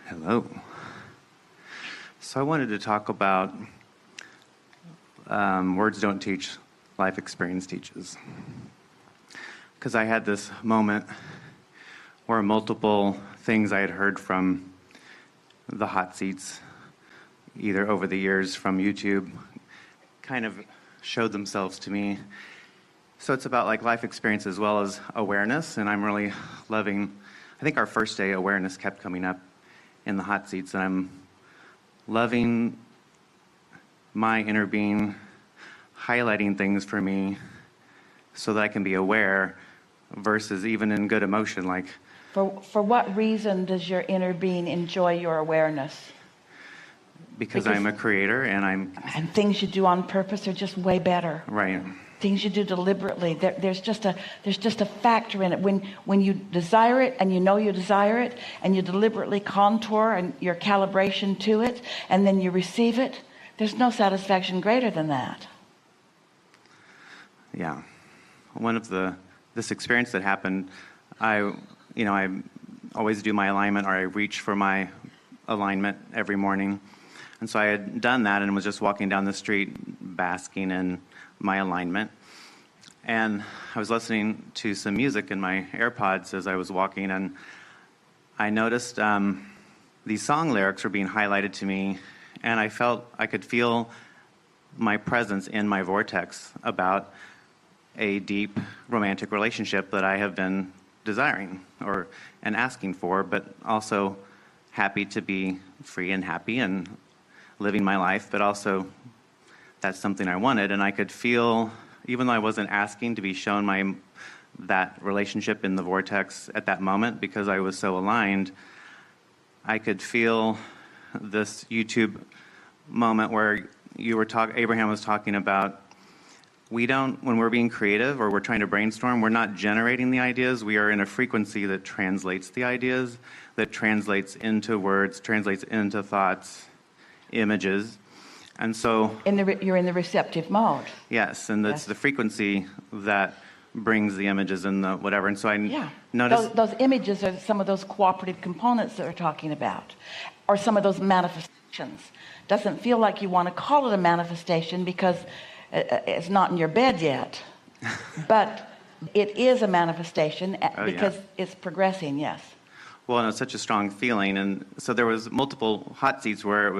Hello. So I wanted to talk about words don't teach, life experience teaches. Because I had this moment where multiple things I had heard from the hot seats, either over the years from YouTube, kind of showed themselves to me. So it's about like life experience as well as awareness, and I'm really loving, I think our first day awareness kept coming up in the hot seats, and I'm loving my inner being highlighting things for me so that I can be aware versus even in good emotion. Like, For what reason does your inner being enjoy your awareness? Because I'm a creator and things you do on purpose are just way better. Right. Things you do deliberately. There's just a factor in it. When you desire it and you know you desire it and you deliberately contour and your calibration to it and then you receive it, there's no satisfaction greater than that. Yeah. One of this experience that happened, I always do my alignment, or I reach for my alignment every morning. And so I had done that and was just walking down the street basking in my alignment. And I was listening to some music in my AirPods as I was walking, and I noticed these song lyrics were being highlighted to me, and I could feel my presence in my vortex about a deep romantic relationship that I have been desiring and asking for, but also happy to be free and happy and living my life, but also that's something I wanted. And I could feel, even though I wasn't asking to be shown that relationship in the vortex at that moment because I was so aligned, I could feel this YouTube moment where Abraham was talking about when we're being creative or we're trying to brainstorm, we're not generating the ideas. We are in a frequency that translates the ideas, that translates into words, translates into thoughts, images. And so you're in the receptive mode. Yes, and it's the frequency that brings the images and the whatever. And so I noticed those images are some of those cooperative components that we're talking about, or some of those manifestations. Doesn't feel like you want to call it a manifestation because it's not in your bed yet, but it is a manifestation because it's progressing. Yes. Well, and it's such a strong feeling, and so there was multiple hot seats where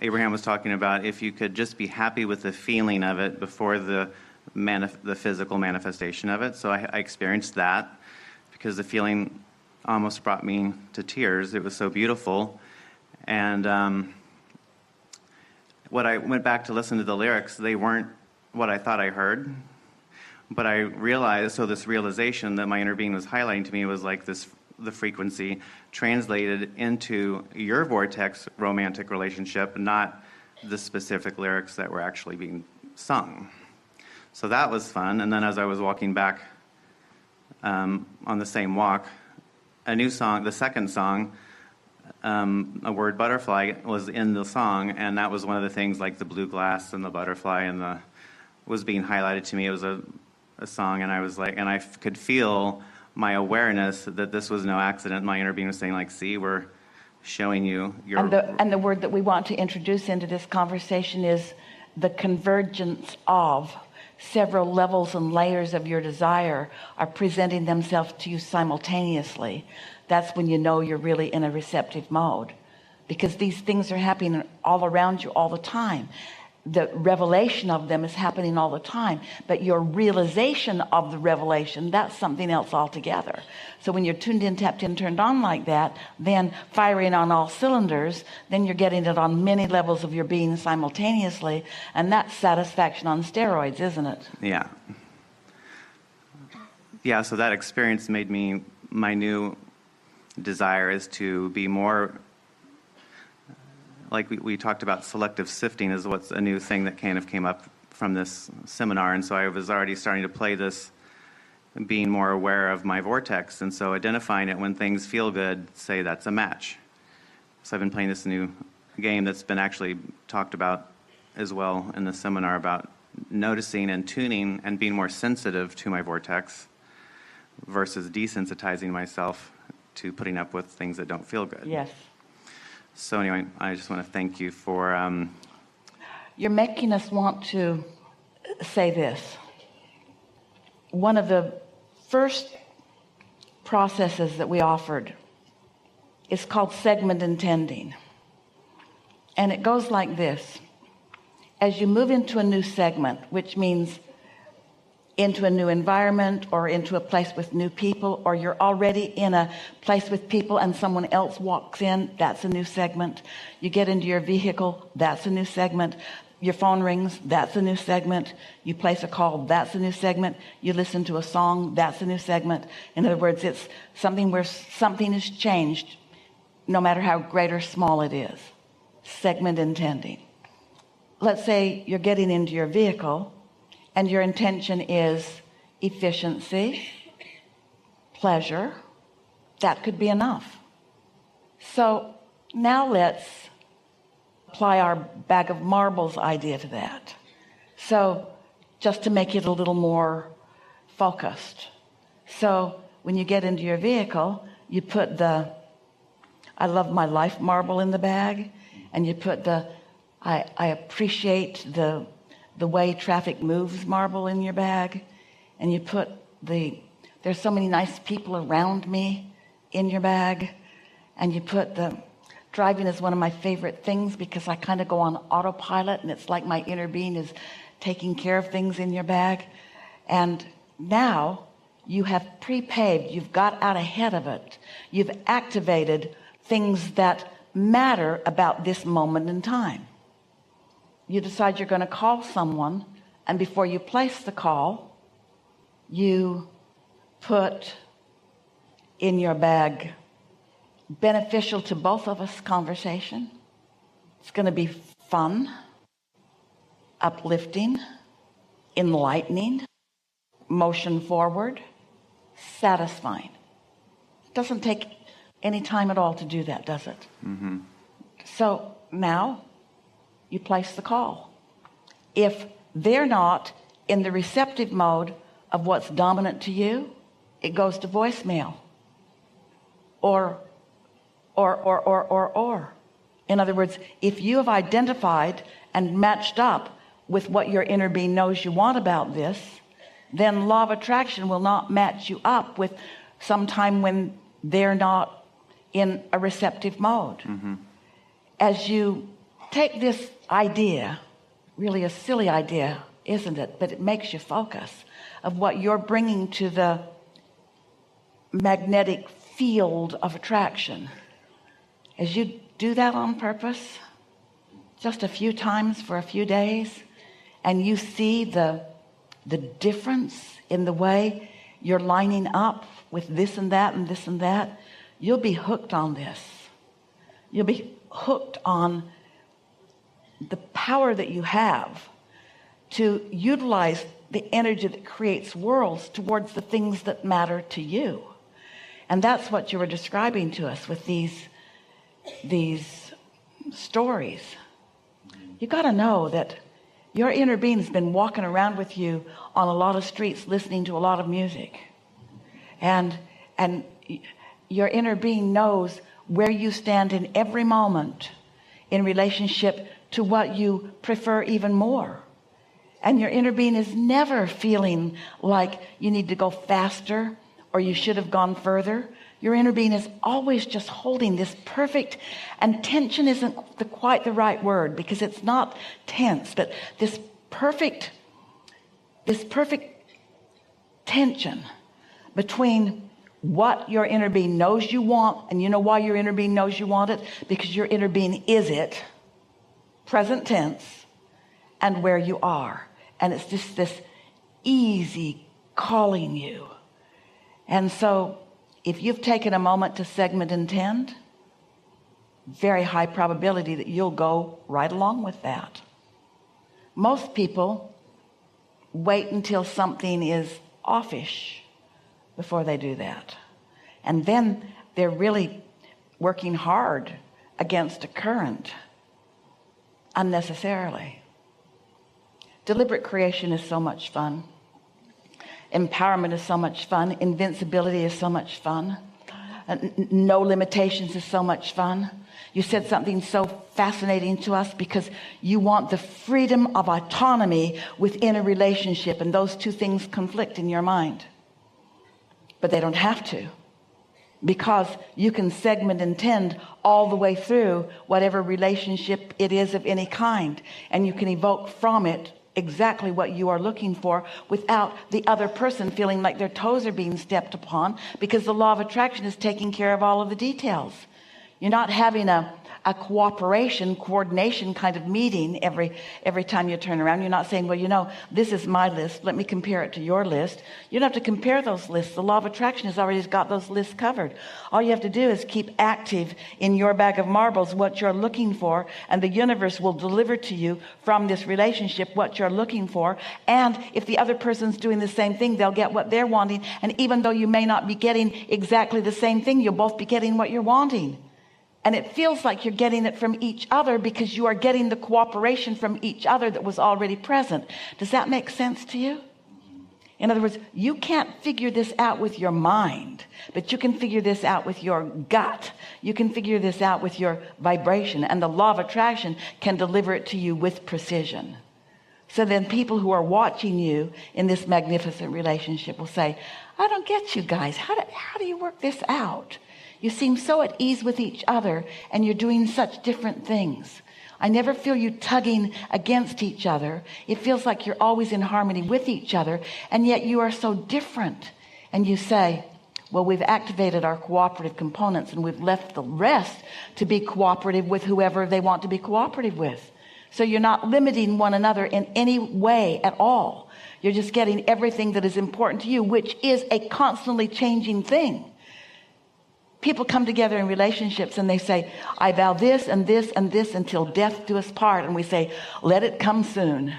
Abraham was talking about if you could just be happy with the feeling of it before the physical manifestation of it. So I experienced that because the feeling almost brought me to tears. It was so beautiful. And when I went back to listen to the lyrics, they weren't what I thought I heard. But I realized, so this realization that my inner being was highlighting to me was like the frequency translated into your vortex romantic relationship, not the specific lyrics that were actually being sung. So that was fun. And then as I was walking back on the same walk, a new song, the second song, a word butterfly was in the song, and that was one of the things, like the blue glass and the butterfly and was being highlighted to me. It was a song, and I was like, and I could feel my awareness that this was no accident. My inner being was saying, like, see, we're showing you your... And the word that we want to introduce into this conversation is the convergence of several levels and layers of your desire are presenting themselves to you simultaneously. That's when you know you're really in a receptive mode, because these things are happening all around you all the time. The revelation of them is happening all the time, but your realization of the revelation, that's something else altogether. So when you're tuned in, tapped in, turned on like that, then firing on all cylinders, then you're getting it on many levels of your being simultaneously, and that's satisfaction on steroids, isn't it? Yeah, so that experience made me, my new desire is to be more, like we talked about, selective sifting is what's a new thing that kind of came up from this seminar. And so I was already starting to play this, being more aware of my vortex. And so identifying it when things feel good, say that's a match. So I've been playing this new game that's been actually talked about as well in the seminar about noticing and tuning and being more sensitive to my vortex versus desensitizing myself to putting up with things that don't feel good. Yes. So anyway, I just want to thank you for... You're making us want to say this. One of the first processes that we offered is called segment intending. And it goes like this. As you move into a new segment, which means into a new environment or into a place with new people, or you're already in a place with people and someone else walks in, that's a new segment. You get into your vehicle, that's a new segment. Your phone rings, that's a new segment. You place a call, that's a new segment. You listen to a song, that's a new segment. In other words, it's something where something has changed, no matter how great or small it is. Segment intending. Let's say you're getting into your vehicle and your intention is efficiency, pleasure. That could be enough. So now let's apply our bag of marbles idea to that. So just to make it a little more focused. So when you get into your vehicle, you put the I love my life marble in the bag, and you put the I appreciate the way traffic moves marble in your bag, and you put there's so many nice people around me in your bag, and you put the driving is one of my favorite things because I kind of go on autopilot, and it's like my inner being is taking care of things in your bag. And now you have pre-paved, you've got out ahead of it, you've activated things that matter about this moment in time. You decide you're going to call someone, and before you place the call, you put in your bag beneficial to both of us conversation. It's going to be fun, uplifting, enlightening, motion forward, satisfying. It doesn't take any time at all to do that, does it? Mm-hmm. So now you place the call. If they're not in the receptive mode of what's dominant to you, it goes to voicemail. Or. In other words, if you have identified and matched up with what your inner being knows you want about this, then law of attraction will not match you up with some time when they're not in a receptive mode. Mm-hmm. As you take this idea, really a silly idea, isn't it? But it makes you focus of what you're bringing to the magnetic field of attraction. As you do that on purpose, just a few times for a few days, and you see the difference in the way you're lining up with this and that and this and that, you'll be hooked on this. You'll be hooked on the power that you have to utilize the energy that creates worlds towards the things that matter to you. And that's what you were describing to us with these stories. You got to know that your inner being has been walking around with you on a lot of streets listening to a lot of music, and your inner being knows where you stand in every moment in relationship to what you prefer even more. And your inner being is never feeling like you need to go faster or you should have gone further. Your inner being is always just holding this perfect, and tension isn't quite the right word because it's not tense, but this perfect tension between what your inner being knows you want. And you know why your inner being knows you want it? Because your inner being is it, present tense, and where you are. And it's just this easy calling you. And so if you've taken a moment to segment intend, very high probability that you'll go right along with that. Most people wait until something is offish before they do that. And then they're really working hard against a current unnecessarily. Deliberate creation is so much fun. Empowerment is so much fun. Invincibility is so much fun. no limitations is so much fun. You said something so fascinating to us because you want the freedom of autonomy within a relationship, and those two things conflict in your mind. But they don't have to, because you can segment and tend all the way through whatever relationship it is of any kind, and you can evoke from it exactly what you are looking for without the other person feeling like their toes are being stepped upon, because the law of attraction is taking care of all of the details. You're not having a coordination kind of meeting every time you turn around. You're not saying, well, you know, this is my list, let me compare it to your list. You don't have to compare those lists. The law of attraction has already got those lists covered. All you have to do is keep active in your bag of marbles what you're looking for, and the universe will deliver to you from this relationship what you're looking for. And if the other person's doing the same thing, they'll get what they're wanting. And even though you may not be getting exactly the same thing, you'll both be getting what you're wanting. And it feels like you're getting it from each other because you are getting the cooperation from each other that was already present. Does that make sense to you? In other words, you can't figure this out with your mind, but you can figure this out with your gut. You can figure this out with your vibration, and the law of attraction can deliver it to you with precision. So then people who are watching you in this magnificent relationship will say, I don't get you guys. How do you work this out? You seem so at ease with each other, and you're doing such different things. I never feel you tugging against each other. It feels like you're always in harmony with each other, and yet you are so different. And you say, well, we've activated our cooperative components, and we've left the rest to be cooperative with whoever they want to be cooperative with. So you're not limiting one another in any way at all. You're just getting everything that is important to you, which is a constantly changing thing. People come together in relationships and they say, I vow this and this and this until death do us part. And we say, let it come soon.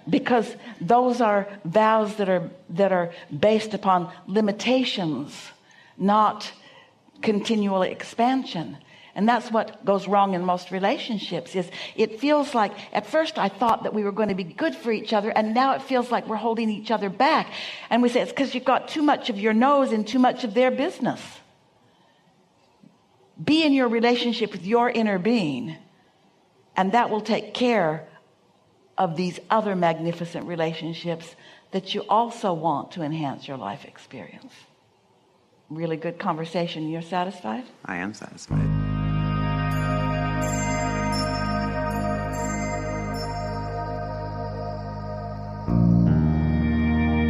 Because those are vows that are based upon limitations, not continual expansion. And that's what goes wrong in most relationships. Is it feels like at first I thought that we were going to be good for each other, and now it feels like we're holding each other back. And we say it's because you've got too much of your nose in too much of their business. Be in your relationship with your inner being, and that will take care of these other magnificent relationships that you also want to enhance your life experience. Really good conversation. You're satisfied? I am satisfied.